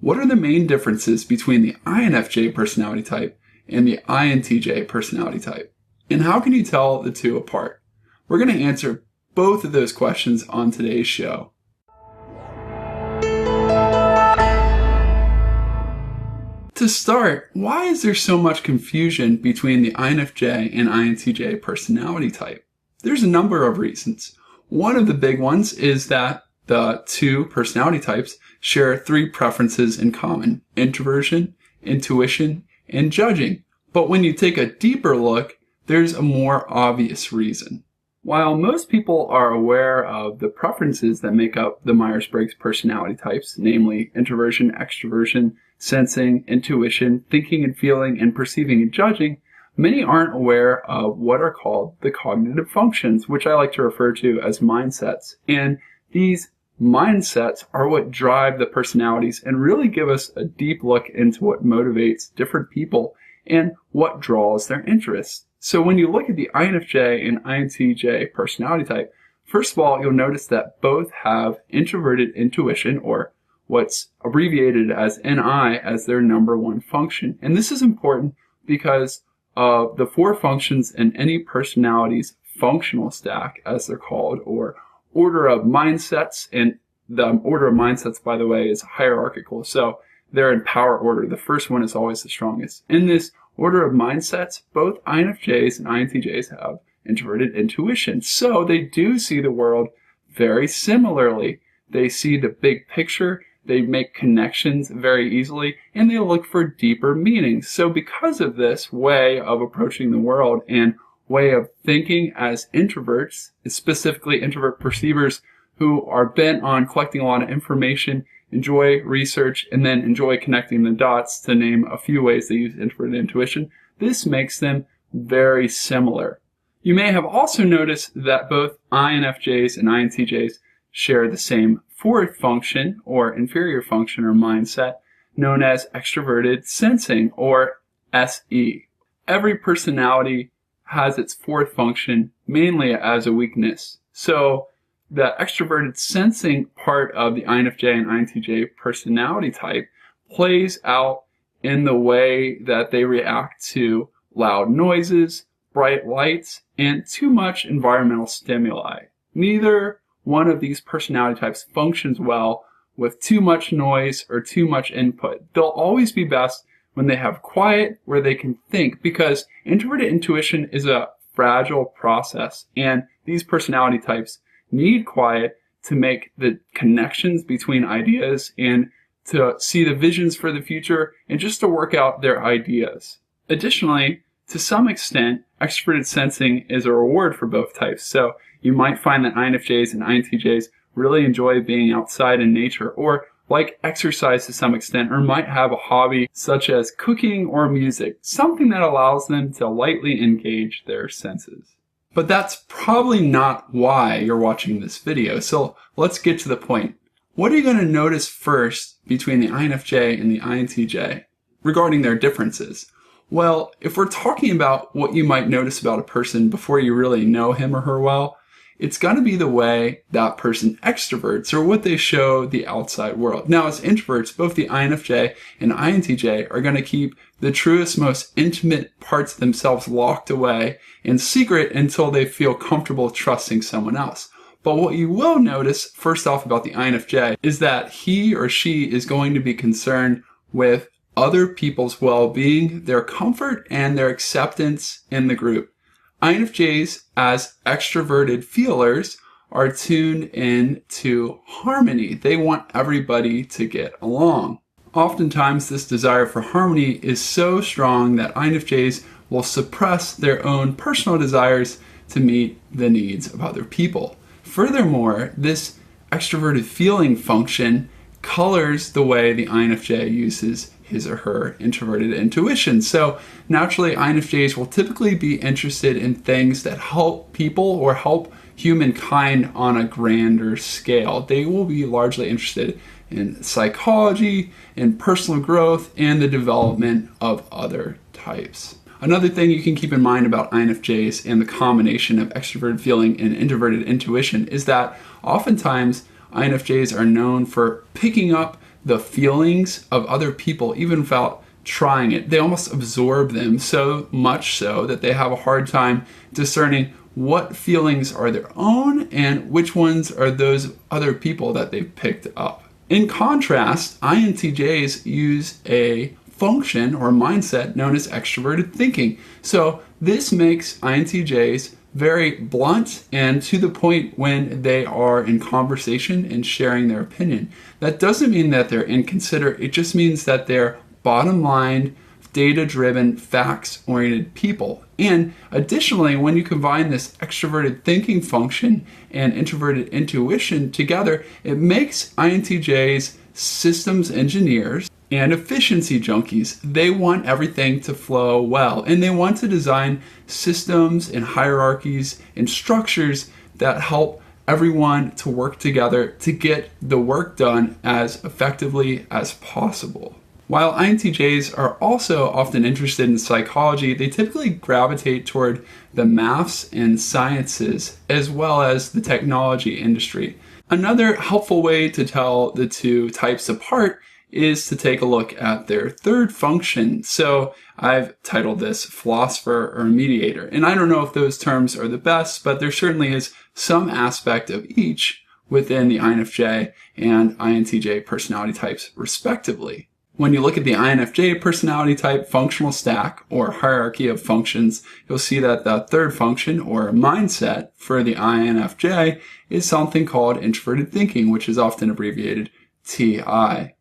What are the main differences between the INFJ personality type and the INTJ personality type? And how can you tell the two apart? We're going to answer both of those questions on today's show. To start, why is there so much confusion between the INFJ and INTJ personality type? There's a number of reasons. One of the big ones is that the two personality types share three preferences in common: introversion, intuition, and judging. But when you take a deeper look, there's a more obvious reason. While most people are aware of the preferences that make up the Myers-Briggs personality types, namely introversion, extroversion, sensing, intuition, thinking and feeling, and perceiving and judging, many aren't aware of what are called the cognitive functions, which I like to refer to as mindsets. And these mindsets are what drive the personalities and really give us a deep look into what motivates different people and what draws their interests. So when you look at the INFJ and INTJ personality type, first of all, you'll notice that both have introverted intuition, or what's abbreviated as NI, as their number one function. And this is important because of the four functions in any personality's functional stack, as they're called, or order of mindsets. And the order of mindsets, by the way, is hierarchical. So they're in power order. The first one is always the strongest. In this order of mindsets, both INFJs and INTJs have introverted intuition. So they do see the world very similarly. They see the big picture, they make connections very easily, and they look for deeper meanings. So because of this way of approaching the world and way of thinking as introverts, specifically introvert perceivers who are bent on collecting a lot of information, enjoy research, and then enjoy connecting the dots, to name a few ways they use introverted intuition, this makes them very similar. You may have also noticed that both INFJs and INTJs share the same fourth function, or inferior function, or mindset, known as extroverted sensing, or SE. Every personality has its fourth function mainly as a weakness. So the extroverted sensing part of the INFJ and INTJ personality type plays out in the way that they react to loud noises, bright lights, and too much environmental stimuli. Neither one of these personality types functions well with too much noise or too much input. They'll always be best when they have quiet, where they can think, because introverted intuition is a fragile process, and these personality types need quiet to make the connections between ideas and to see the visions for the future and just to work out their ideas. Additionally, to some extent, extroverted sensing is a reward for both types. So you might find that INFJs and INTJs really enjoy being outside in nature, or like exercise to some extent, or might have a hobby such as cooking or music, something that allows them to lightly engage their senses. But that's probably not why you're watching this video, so let's get to the point. What are you going to notice first between the INFJ and the INTJ regarding their differences? Well, if we're talking about what you might notice about a person before you really know him or her well, it's going to be the way that person extroverts, or what they show the outside world. Now, as introverts, both the INFJ and INTJ are going to keep the truest, most intimate parts of themselves locked away in secret until they feel comfortable trusting someone else. But what you will notice, first off, about the INFJ is that he or she is going to be concerned with other people's well-being, their comfort, and their acceptance in the group. INFJs, as extroverted feelers, are tuned in to harmony. They want everybody to get along. Oftentimes, this desire for harmony is so strong that INFJs will suppress their own personal desires to meet the needs of other people. Furthermore, this extroverted feeling function colors the way the INFJ uses his or her introverted intuition. So naturally, INFJs will typically be interested in things that help people or help humankind on a grander scale. They will be largely interested in psychology, in personal growth, and the development of other types. Another thing you can keep in mind about INFJs and the combination of extroverted feeling and introverted intuition is that oftentimes INFJs are known for picking up the feelings of other people even without trying it. They almost absorb them, so much so that they have a hard time discerning what feelings are their own and which ones are those of other people that they've picked up. In contrast, INTJs use a function or mindset known as extroverted thinking. So this makes INTJs very blunt and to the point when they are in conversation and sharing their opinion. That doesn't mean that they're inconsiderate. It just means that they're bottom line, data-driven, facts-oriented people. And additionally, when you combine this extroverted thinking function and introverted intuition together, it makes INTJs systems engineers and efficiency junkies. They want everything to flow well, and they want to design systems and hierarchies and structures that help everyone to work together to get the work done as effectively as possible. While INTJs are also often interested in psychology, they typically gravitate toward the maths and sciences as well as the technology industry. Another helpful way to tell the two types apart is to take a look at their third function. So I've titled this Philosopher or Mediator. And I don't know if those terms are the best, but there certainly is some aspect of each within the INFJ and INTJ personality types respectively. When you look at the INFJ personality type functional stack or hierarchy of functions, you'll see that the third function or mindset for the INFJ is something called introverted thinking, which is often abbreviated TI.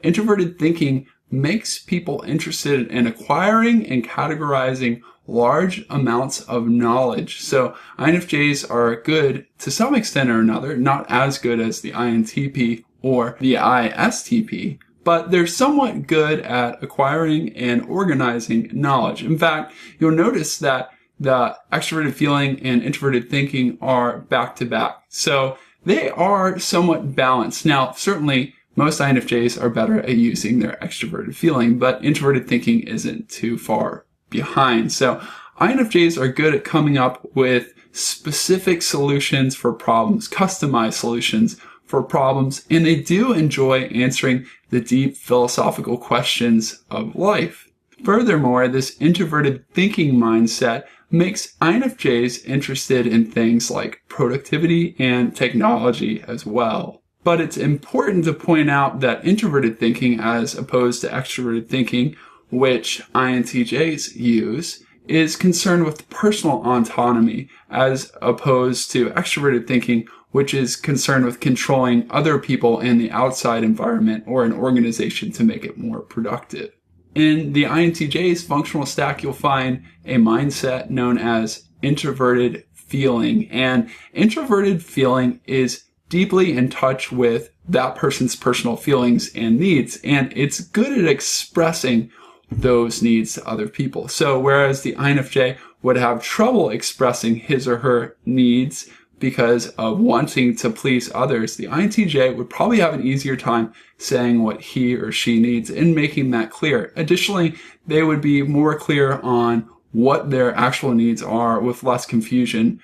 Introverted thinking makes people interested in acquiring and categorizing large amounts of knowledge. So INFJs are good to some extent or another, not as good as the INTP or the ISTP, but they're somewhat good at acquiring and organizing knowledge. In fact, you'll notice that the extroverted feeling and introverted thinking are back to back. So they are somewhat balanced. Now, certainly most INFJs are better at using their extroverted feeling, but introverted thinking isn't too far behind. So INFJs are good at coming up with specific solutions for problems, customized solutions for problems, and they do enjoy answering the deep philosophical questions of life. Furthermore, this introverted thinking mindset makes INFJs interested in things like productivity and technology as well. But it's important to point out that introverted thinking, as opposed to extroverted thinking, which INTJs use, is concerned with personal autonomy, as opposed to extroverted thinking, which is concerned with controlling other people in the outside environment or an organization to make it more productive. In the INTJ's functional stack, you'll find a mindset known as introverted feeling. And introverted feeling is deeply in touch with that person's personal feelings and needs, and it's good at expressing those needs to other people. So whereas the INFJ would have trouble expressing his or her needs because of wanting to please others, the INTJ would probably have an easier time saying what he or she needs and making that clear. Additionally, they would be more clear on what their actual needs are with less confusion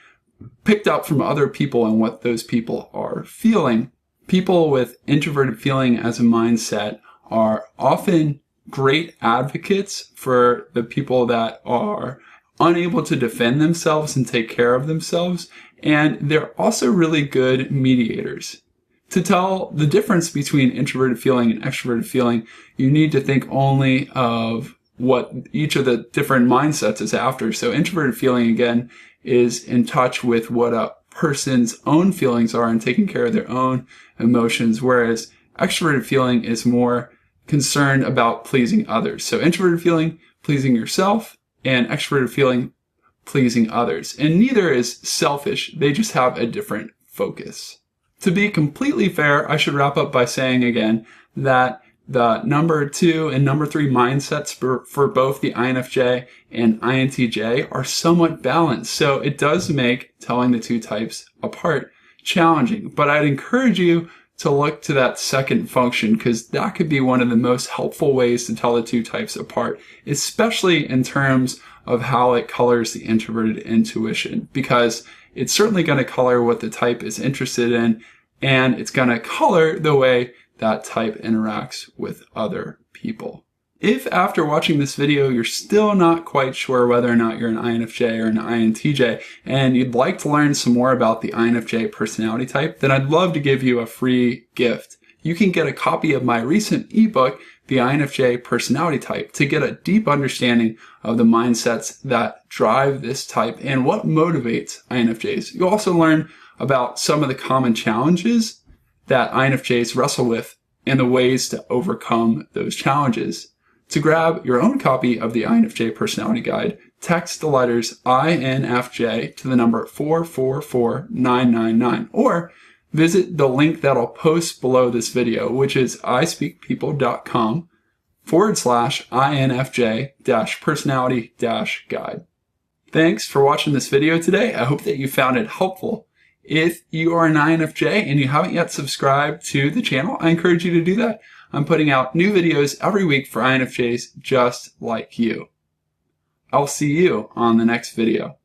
picked up from other people and what those people are feeling. People with introverted feeling as a mindset are often great advocates for the people that are unable to defend themselves and take care of themselves. And they're also really good mediators. To tell the difference between introverted feeling and extroverted feeling, you need to think only of what each of the different mindsets is after. So introverted feeling, again, is in touch with what a person's own feelings are and taking care of their own emotions, whereas extroverted feeling is more concerned about pleasing others. So introverted feeling, pleasing yourself, and extroverted feeling, pleasing others. And neither is selfish. They just have a different focus. To be completely fair, I should wrap up by saying again that the number 2 and number 3 mindsets for both the INFJ and INTJ are somewhat balanced. So it does make telling the two types apart challenging. But I'd encourage you to look to that second function, because that could be one of the most helpful ways to tell the two types apart, especially in terms of how it colors the introverted intuition, because it's certainly going to color what the type is interested in, and it's going to color the way that type interacts with other people. If after watching this video you're still not quite sure whether or not you're an INFJ or an INTJ and you'd like to learn some more about the INFJ personality type, then I'd love to give you a free gift. You can get a copy of my recent ebook, The INFJ Personality Type, to get a deep understanding of the mindsets that drive this type and what motivates INFJs. You'll also learn about some of the common challenges that INFJs wrestle with and the ways to overcome those challenges. To grab your own copy of the INFJ Personality Guide, text the letters INFJ to the number 444999, or visit the link that I'll post below this video, which is ispeakpeople.com/INFJ-personality-guide. Thanks for watching this video today. I hope that you found it helpful. If you are an INFJ and you haven't yet subscribed to the channel, I encourage you to do that. I'm putting out new videos every week for INFJs just like you. I'll see you on the next video.